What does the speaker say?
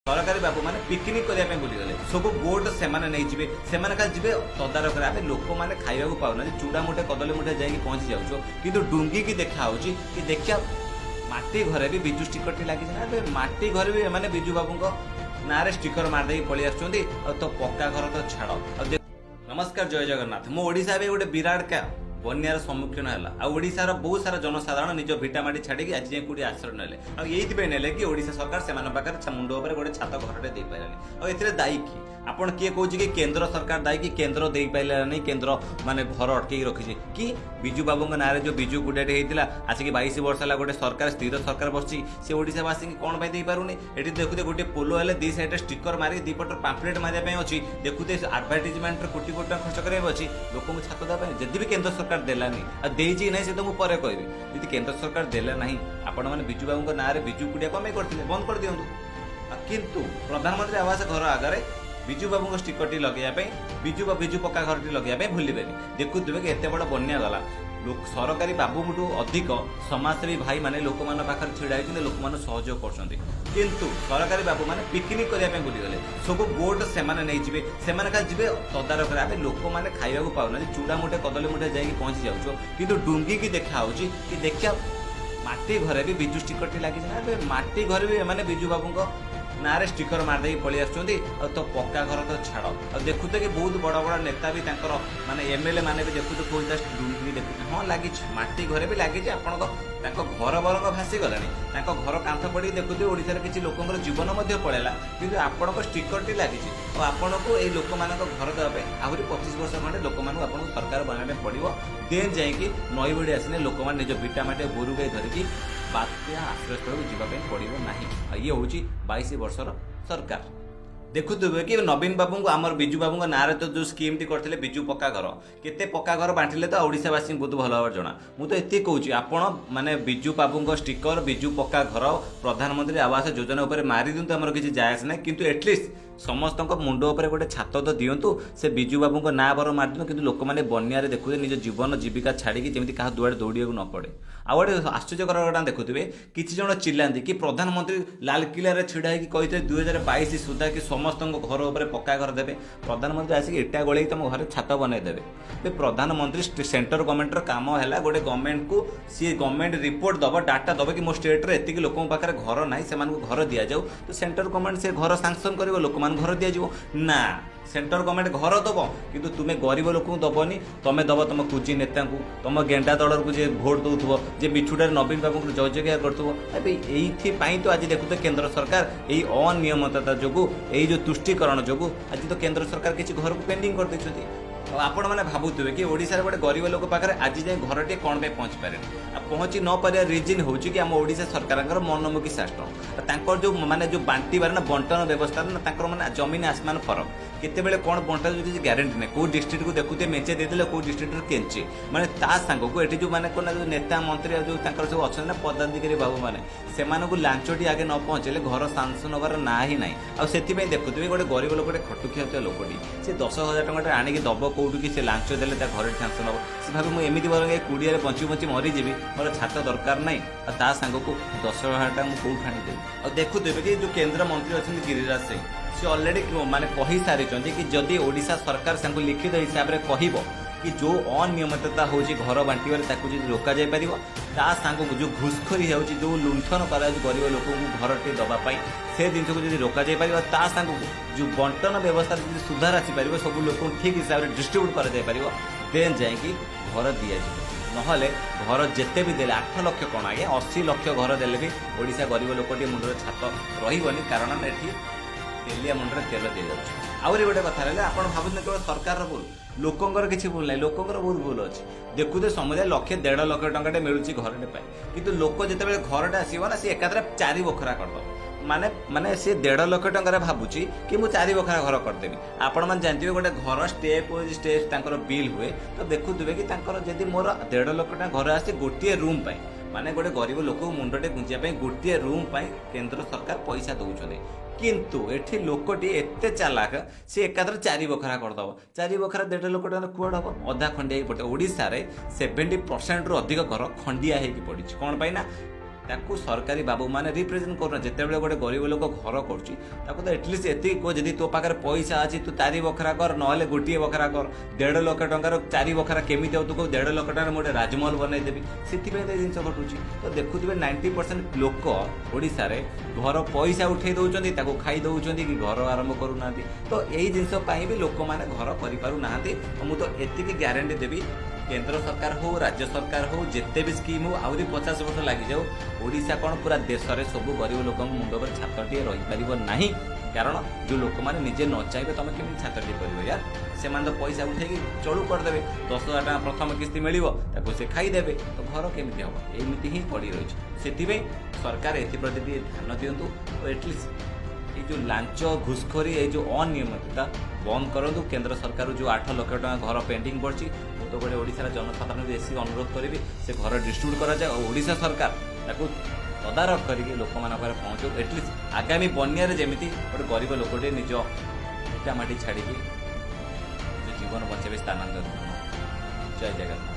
सरकारी बाबू मैंने पिकनिक करने बुलीगले सब बोट से खाली जी तदारख आम लोक मैंने खावा पाऊना चूड़ा मुठे कदली मुठे जाकि पहुंची जाऊँ कि डुंगी की देखा कि देखिया माटी घरे भी बिजु स्टिकर लगी माटी घरे भी मैंने बिजु बाबू ना स्टिकर मारदे पलि आसुँच तो पक्का घर तो छाड़। नमस्कार जय जगन्नाथ। मो ओडिशा भी गोटे विराट का बन्यार सम्मुखीन है आशार बहुत सारा जनसाधारण निज भिटामाटी छाड़ी आज जाए कौटी आश्रय ने कि ओडिशा सरकार से मुंड उपर गोटे छात घरटे दे पारे दायी कि आपड़ किए कौन कि केंद्र सरकार दायी कि केंद्र दे पारा नहीं केंद्र माने घर अटकई रखी कि बिजु बाबू ना जो बिजु गुड़ियाटे होता आसिक 22 वर्ष है गोटे सरकार स्थिर सरकार बसी से ओडिशावासी कौन पाई पारुनी ये देखुते गोटे पोलो हेल्ले दी साइड स्टिकर मारी दीपटर पाम्पलेट मारे अच्छी देखुते आडभर्टाइजमेंट कोटी कोटी टका खर्च कराया अच्छी लोक छात देवाई जदि भी केंद्र सरकार देलानी देजी ना से तो मुझे कहबी यदि केंद्र सरकार देला ना आपण मैंने बिजु बाबू ना बिजु कुड़िया कम करते बंद कर दिंतु किंतु प्रधानमंत्री आवास घर आगे बिजु बाबू स्टिकर टी लगे बिजु पक्का घर टी लगे भूलें देखुए कि एत बड़ बन्या गला सरकारी बाबू अधिक समाजसेवी भाई मैंने लोक पाखे ढड़ा होती लोक मैंने सहयोग कर सरकारी बाबू मैंने पिकनिक करने बुलीगले सब बोट से खाली जी तदारख आम लोक मैंने खावा पाऊना चूड़ा मुठे कदली मुठे जाकि पहुंची जाऊँ कि डुंगी की देखा कि देखिया माटी घरे भी बिजु स्टिकर लगी माटी घरे भी मैंने बिजु बाबू ना स्टिकर मारदे पलि आसुँच तो पक्का घर तो छाड़। देखुते कि बहुत बड़ बड़ नेता भी माने एमएलए माने भी देखुते कौन डुंगी देखुते हाँ लगी माटी घरे भी लगी आपण घर बरंग भासी गला घर कांथ पड़ी देखुते ओडिशार किसी लोकंर जीवन पड़ेगा कि आपण स्टिकर टी लगी आपण को ये लोक मान घर देवाई आहरी 25 वर्ष खंडे लोक आपको सरकार बनाने पड़ो देन जाकि नई बड़ी आसने लोक मैंने निज भिटामाटी गोरु गाई धरिकी बात्या आश्रयस्थल जावाई पड़ो ना ये हूँ 22 वर्षर सरकार। देखुए कि नवीन बाबू को आमर बिजु बाबू ना तो जो स्कीम टी करते बिजु पक्का घर केते पक्का घर बांटिले तो ओडिशावासी बहुत भल भाव जना मुझे ये कहूँ आपण माने बिजु बाबू स्टिकर बिजु पक्का घर प्रधानमंत्री आवास योजना उपर मारी दिंतु आमर किसी जायस ना किंतु एटलिस्ट समस्त मुंड उपर गोटे छात तो दिंतु से बिजु बाबू ना बर मार दिखाँ कि लोक मैंने बन्यारे देखुए निज जीवन जीविका छाड़ी जमी क्या दुआड़े दौड़ा न पड़े आ गए आश्चर्यकर घटना देखुए किसी जन चिल्लाती कि प्रधानमंत्री लालकिले छिड़ा होती 2022 सुधा कि समस्त घर उपर पक्का घर देवे प्रधानमंत्री आसिक इटा गोल तुम घर छात बनईदेवे प्रधानमंत्री सेंटर गवर्नमेंटर काम है गोटे गवर्नमेंट को सी गवर्नमेंट रिपोर्ट दब डाटा दब कि मो स्टेट रे एतिक लोक पाखे घर ना से घर दि जाऊ तो सेंटर गवर्नमेंट से घर सांक्शन कर लोक घर दि ना सेंटर गवर्नमेंट घर दब कि तुम्हें गरीब लोक दबनी तुम दब तुम कुजी नेता को तुम गेंडा दल को भोट दौथो जे मिछुड़े नवीन बाबू जय जयकार कर तो आज देखुते केंद्र सरकार यही अनियमितता जो यही जो तुष्टिकरण जो आज तो केंद्र सरकार किसी घर को पेंडिंग कर देते आपण मैंने भावुवे कि ओडिशा गोटे गरीब लोक पाखे आज जाए घर टे कौन पे पहुँची पारे पहुँची न पार रिजन हूँ कि आम ओडिशा सरकार मनमुखी शासन जो माने जो बांटबार ना बंटन व्यवस्था ना माने जमीन आसमान फरक केते कौन बंटा जो ग्यारंटी ना कौ डिस्ट्रिक्ट को देखुते मेचे देते कौ डिस्ट्रिक्ट केंचे माने ता सांग को ये जो माने कोना जो नेता मंत्री जो सब अच्छा ना पदाधिकारी बाबू मैंने से लांचटी आगे न पहुँचे घर सांसन होबार ना ही ना आसे देखुते गोटे गरीब लोक खटुखिया लोकटी से 10,000 टଙ୍କା आणिक दब कौटू कि लांच देले घर सांसन हम से भाव मुझे एमती बर कुड़िया बंची बंची मरीजी मोर छात दरकार ना ता सांग को 10,000 टଙ୍କା मुझे कौट आनीदेवी और देखुदेवे कि जो केंद्र मंत्री अच्छा गिरिराज सिंह सी अलरेडी माने कही सारी कि जदि ओडिशा सरकार से लिखित हिसाब से कह कि जो अनियमितता हो घर बांटबार रोक जाई सांग को जो घुसखोरी हो जो लुंठन कर गरीब लोक घर टे दवाई से जिन को जो रोक जाई सांग को जो बंटन व्यवस्था सुधार आसीपर सब लोक ठीक हिसाब से डिस्ट्रीब्यूट कर देन जाकि घर दि ना घर जिते भी देले 8 लाख कौन आगे 80 लाख घर देले भी ओडिशा गरीब लोकटी मुंडर छात रही कारण ये तेलिया मुंडे तेल दे जाऊँ आउरी गोटे कथा रहा आप भावुन केवल सरकार भूल लोकंर किसी भूल ना लोकंर बहुत भूल अच्छे देखुते समुदाय 1.5 लाख टଙ୍କା मिलूँ घरटे पाए कि लोक जिते घरटे आसो ना सी एकाद्रे 4 बखरा करद माने माने सी 1.5 लाख टଙ୍କା भावुची कि मुझे 4 बखरा घर करदेवी आपण मैंने जानते गोटे घर स्टेप स्टेज बिल हुए तो देखुए कि जदि मोर 1.5 लाख टଙ୍କା घर आसे गोटे रूम पाए माने गोटे गरीब लोक मुंडटे गुंजापी गोटे रूम पाई केंद्र सरकार पैसा दौरान किंतु एठी लोकटी एते चालाक सी एकाधर 4 बखरा करदब 4 बखरा 1.5 लाख टଙ୍କା कुआड़ हम अधा खंडिया पड़े ओडिशा रे 70% रु अधिक घर खंडिया होगी पड़ी कौन पाई ना ତାକୁ ସରକାରୀ ବାବୁ ମାନେ ରିପ୍ରେଜେଣ୍ଟ କରୁନା। ଯେତେବେଳେ ଗୋଟେ ଗରିବ ଲୋକ ଘର କରୁଛି ତାକୁ ତ ଏଟଲିଷ୍ଟ ଏତିକି କୁହ, ଯଦି ତୋ ପାଖରେ ପଇସା ଅଛି ତୁ 4 ବଖରା କର, ନହେଲେ ଗୋଟିଏ ବଖରା କର। 1.5 ଲକ୍ଷ ଟଙ୍କାର 4 ବଖରା କେମିତି ଆଉ ତୁ କହୁ 1.5 ଲକ୍ଷ ଟଙ୍କାରେ ମୁଁ ଗୋଟେ ରାଜମହଲ ବନେଇଦେବି। ସେଥିପାଇଁ ତ ଏ ଜିନିଷ ଘଟୁଛି। ତ ଦେଖୁଥିବେ 90% ଲୋକ ଓଡ଼ିଶାରେ ଘର ପଇସା ଉଠେଇ ଦେଉଛନ୍ତି, ତାକୁ ଖାଇ ଦେଉଛନ୍ତି, କି ଘର ଆରମ୍ଭ କରୁନାହାନ୍ତି। ତ ଏଇ ଜିନିଷ ପାଇଁ ବି ଲୋକମାନେ ଘର କରିପାରୁନାହାନ୍ତି। ମୁଁ ତ ଏତିକି ଗ୍ୟାରେଣ୍ଟି ଦେବି, କେନ୍ଦ୍ର ସରକାର ହଉ, ରାଜ୍ୟ ସରକାର ହଉ, ଯେତେ ବି ସ୍କିମ୍ ହଉ, ଆହୁରି 50 ବର୍ଷ ଲାଗିଯାଉ, ଓଡ଼ିଶା କ'ଣ ପୁରା ଦେଶରେ ସବୁ ଗରିବ ଲୋକଙ୍କ ମୁଣ୍ଡ ଉପରେ ଛାତଟିଏ ରହିପାରିବ ନାହିଁ। କାରଣ ଯେଉଁ ଲୋକମାନେ ନିଜେ ନ ଚାହିଁବେ ତମେ କେମିତି ଛାତଟିଏ କରିବ ୟାର। ସେମାନେ ତ ପଇସା ଉଠେଇକି ଚଳୁ କରିଦେବେ। 10,000 ଟଙ୍କା ପ୍ରଥମ କିସ୍ତି ମିଳିବ, ତାକୁ ସେ ଖାଇଦେବେ। ତ ଘର କେମିତି ହେବ? ଏମିତି ହିଁ ପଡ଼ି ରହିଛି। ସେଥିପାଇଁ ସରକାର ଏଥିପ୍ରତି ଟିକେ ଧ୍ୟାନ ଦିଅନ୍ତୁ। ଓ ଏଟଲିଷ୍ଟ এই যে লাঞ্চ ঘুষখোরি, এই যে অনিয়মিততা বন্ধ করতু। কেন্দ্র সরকার যে 8 লক্ষ টাকা ঘর পেন্ডিং পড়ছি, মু তো গোটে ওড়িশার জনসাধারণ বেশি অনুরোধ করবি সে ঘর ডিস্ট্রিব্ୟୁଟ୍ କରାଯାଏ। ଆଉ ଓଡ଼ିଶା ସରକାର ତାକୁ ତଦାରଖ କରିକି ଲୋକମାନଙ୍କର ପହଞ୍ଚୁ। ଏଟଲିଷ୍ଟ ଆଗାମୀ ବନ୍ୟାରେ ଯେମିତି ଗୋଟେ ଗରିବ ଲୋକଟେ ନିଜ ଇଟା ମାଟି ଛାଡ଼ିକି ଜୀବନ ବଞ୍ଚାଇବେ ସ୍ଥାନାନ୍ତରିତ। ଜୟ ଜଗନ୍ନାଥ।